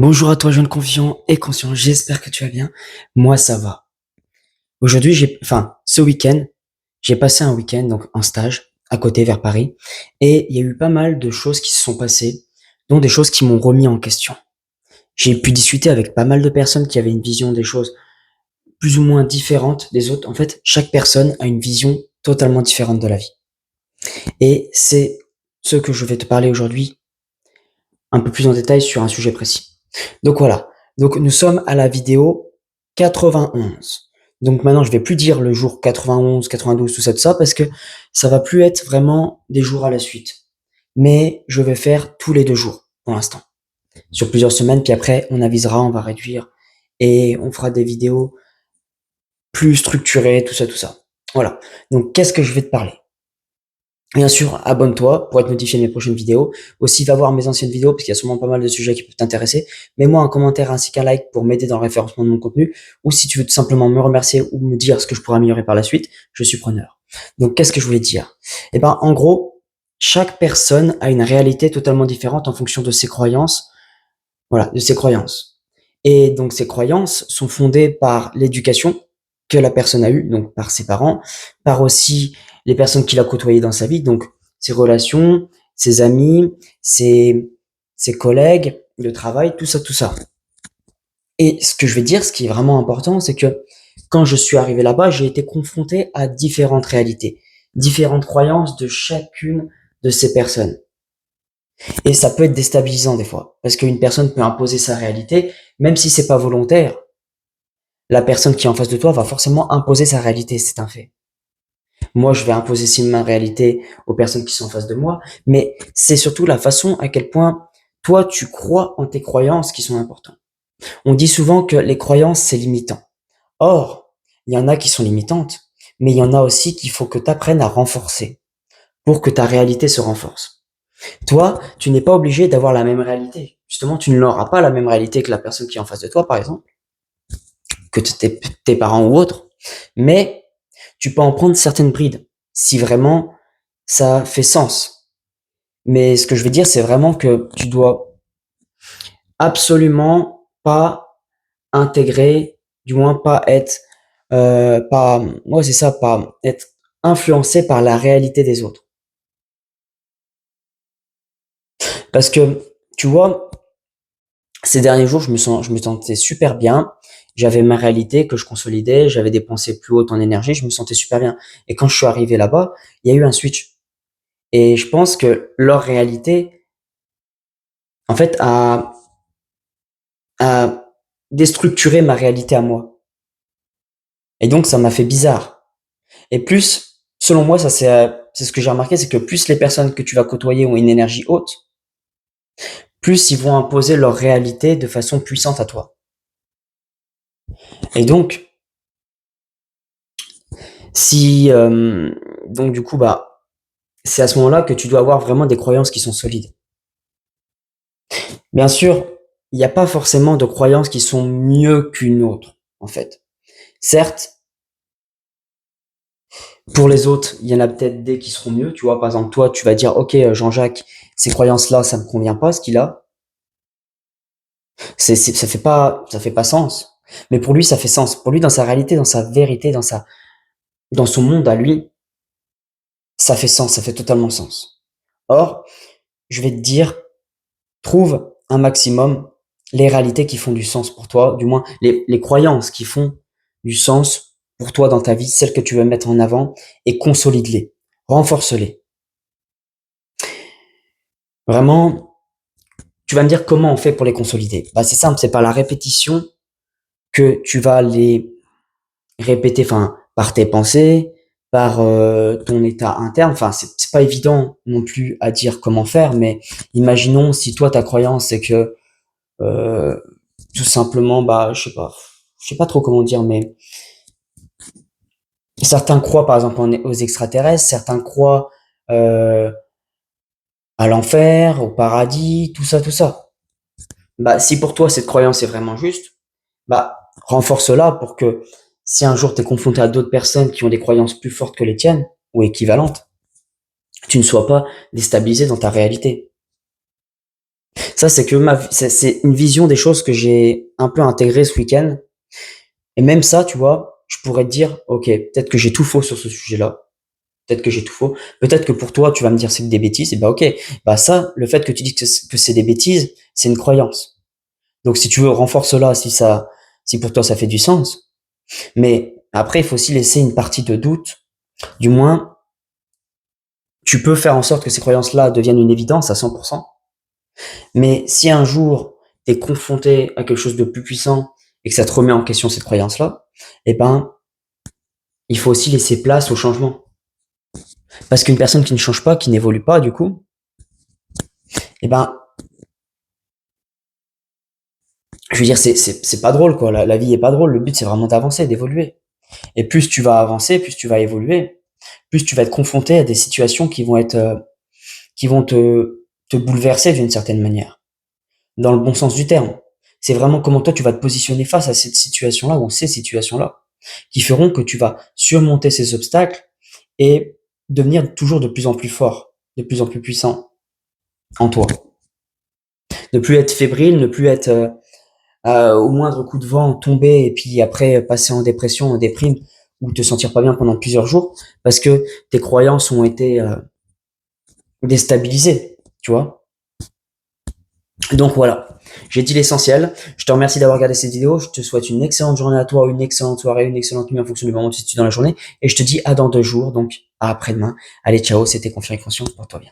Bonjour à toi, jeune confiant et conscient. J'espère que tu vas bien. Moi, ça va. Aujourd'hui, ce week-end, j'ai passé un week-end, donc en stage, à côté, vers Paris. Et il y a eu pas mal de choses qui se sont passées, dont des choses qui m'ont remis en question. J'ai pu discuter avec pas mal de personnes qui avaient une vision des choses plus ou moins différente des autres. En fait, chaque personne a une vision totalement différente de la vie. Et c'est ce que je vais te parler aujourd'hui, un peu plus en détail sur un sujet précis. Donc voilà. Donc nous sommes à la vidéo 91. Donc maintenant, je vais plus dire le jour 91, 92, tout ça, parce que ça va plus être vraiment des jours à la suite. Mais je vais faire tous les 2 jours pour l'instant, sur plusieurs semaines. Puis après, on avisera, on va réduire et on fera des vidéos plus structurées, tout ça, tout ça. Voilà. Donc qu'est-ce que je vais te parler? Bien sûr, abonne-toi pour être notifié de mes prochaines vidéos. Aussi, va voir mes anciennes vidéos parce qu'il y a sûrement pas mal de sujets qui peuvent t'intéresser. Mets-moi un commentaire ainsi qu'un like pour m'aider dans le référencement de mon contenu. Ou si tu veux tout simplement me remercier ou me dire ce que je pourrais améliorer par la suite, je suis preneur. Donc, qu'est-ce que je voulais dire? Eh ben, en gros, chaque personne a une réalité totalement différente en fonction de ses croyances. Voilà, de ses croyances. Et donc, ces croyances sont fondées par l'éducation que la personne a eue, donc par ses parents, par aussi les personnes qu'il a côtoyées dans sa vie, donc ses relations, ses amis, ses collègues de travail, tout ça, tout ça. Et ce que je vais dire, ce qui est vraiment important, c'est que quand je suis arrivé là-bas, j'ai été confronté à différentes réalités, différentes croyances de chacune de ces personnes. Et ça peut être déstabilisant des fois, parce qu'une personne peut imposer sa réalité, même si c'est pas volontaire. La personne qui est en face de toi va forcément imposer sa réalité, c'est un fait. Moi, je vais imposer aussi ma réalité aux personnes qui sont en face de moi, mais c'est surtout la façon à quel point toi, tu crois en tes croyances qui sont importantes. On dit souvent que les croyances, c'est limitant. Or, il y en a qui sont limitantes, mais il y en a aussi qu'il faut que tu apprennes à renforcer pour que ta réalité se renforce. Toi, tu n'es pas obligé d'avoir la même réalité. Justement, tu ne l'auras pas la même réalité que la personne qui est en face de toi, par exemple, que tes parents ou autres, mais tu peux en prendre certaines brides si vraiment ça fait sens. Mais ce que je veux dire, c'est vraiment que tu dois absolument pas intégrer, du moins pas être, ouais, c'est ça, pas être influencé par la réalité des autres. Parce que, tu vois, ces derniers jours, je me sentais super bien. J'avais ma réalité que je consolidais, j'avais des pensées plus hautes en énergie, je me sentais super bien. Et quand je suis arrivé là-bas, il y a eu un switch. Et je pense que leur réalité, en fait, a déstructuré ma réalité à moi. Et donc, ça m'a fait bizarre. Et plus, selon moi, c'est ce que j'ai remarqué, c'est que plus les personnes que tu vas côtoyer ont une énergie haute, plus ils vont imposer leur réalité de façon puissante à toi. Et donc, si, donc du coup, bah, c'est à ce moment-là que tu dois avoir vraiment des croyances qui sont solides. Bien sûr, il n'y a pas forcément de croyances qui sont mieux qu'une autre, en fait. Certes, pour les autres, il y en a peut-être des qui seront mieux. Tu vois, par exemple, toi, tu vas dire, OK, Jean-Jacques, ces croyances-là, ça me convient pas, ce qu'il a. Ça fait pas sens. Mais pour lui, ça fait sens. Pour lui, dans sa réalité, dans sa vérité, dans son monde à lui, ça fait sens, ça fait totalement sens. Or, je vais te dire, trouve un maximum les réalités qui font du sens pour toi, du moins les croyances qui font du sens pour toi dans ta vie, celles que tu veux mettre en avant, et consolide-les, renforce-les. Vraiment, tu vas me dire comment on fait pour les consolider. Bah, c'est simple, c'est par la répétition que tu vas les répéter, enfin, par tes pensées, par ton état interne. Enfin, c'est pas évident non plus à dire comment faire, mais imaginons si toi ta croyance c'est que euh, tout simplement, bah, je sais pas trop comment dire, mais certains croient par exemple aux extraterrestres, certains croient euh, à l'enfer, au paradis, tout ça, tout ça. Bah, si pour toi cette croyance est vraiment juste, bah, renforce-la pour que si un jour tu es confronté à d'autres personnes qui ont des croyances plus fortes que les tiennes ou équivalentes, tu ne sois pas déstabilisé dans ta réalité. Ça, c'est que c'est une vision des choses que j'ai un peu intégrée ce week-end. Et même ça, tu vois, je pourrais te dire, ok, peut-être que j'ai tout faux sur ce sujet-là. Peut-être que j'ai tout faux. Peut-être que pour toi, tu vas me dire c'est que des bêtises. Et bah ok, bah ça, le fait que tu dis que c'est des bêtises, c'est une croyance. Donc si tu veux, renforce cela si pour toi ça fait du sens. Mais après, il faut aussi laisser une partie de doute. Du moins, tu peux faire en sorte que ces croyances-là deviennent une évidence à 100%. Mais si un jour tu es confronté à quelque chose de plus puissant et que ça te remet en question cette croyance-là, eh ben, il faut aussi laisser place au changement. Parce qu'une personne qui ne change pas, qui n'évolue pas, du coup, eh ben, je veux dire, c'est pas drôle, quoi. La vie est pas drôle. Le but, c'est vraiment d'avancer, d'évoluer. Et plus tu vas avancer, plus tu vas évoluer, plus tu vas être confronté à des situations qui vont te bouleverser d'une certaine manière. Dans le bon sens du terme. C'est vraiment comment toi tu vas te positionner face à cette situation-là ou ces situations-là qui feront que tu vas surmonter ces obstacles et devenir toujours de plus en plus fort, de plus en plus puissant en toi. Ne plus être fébrile, ne plus être au moindre coup de vent tomber et puis après passer en dépression, en déprime ou te sentir pas bien pendant plusieurs jours parce que tes croyances ont été déstabilisées, tu vois. Donc voilà, j'ai dit l'essentiel. Je te remercie d'avoir regardé cette vidéo. Je te souhaite une excellente journée à toi, une excellente soirée, une excellente nuit en fonction du moment où tu es dans la journée. Et je te dis à dans 2 jours, donc à après-demain. Allez, ciao, c'était Confiant et Conscient, pour toi bien.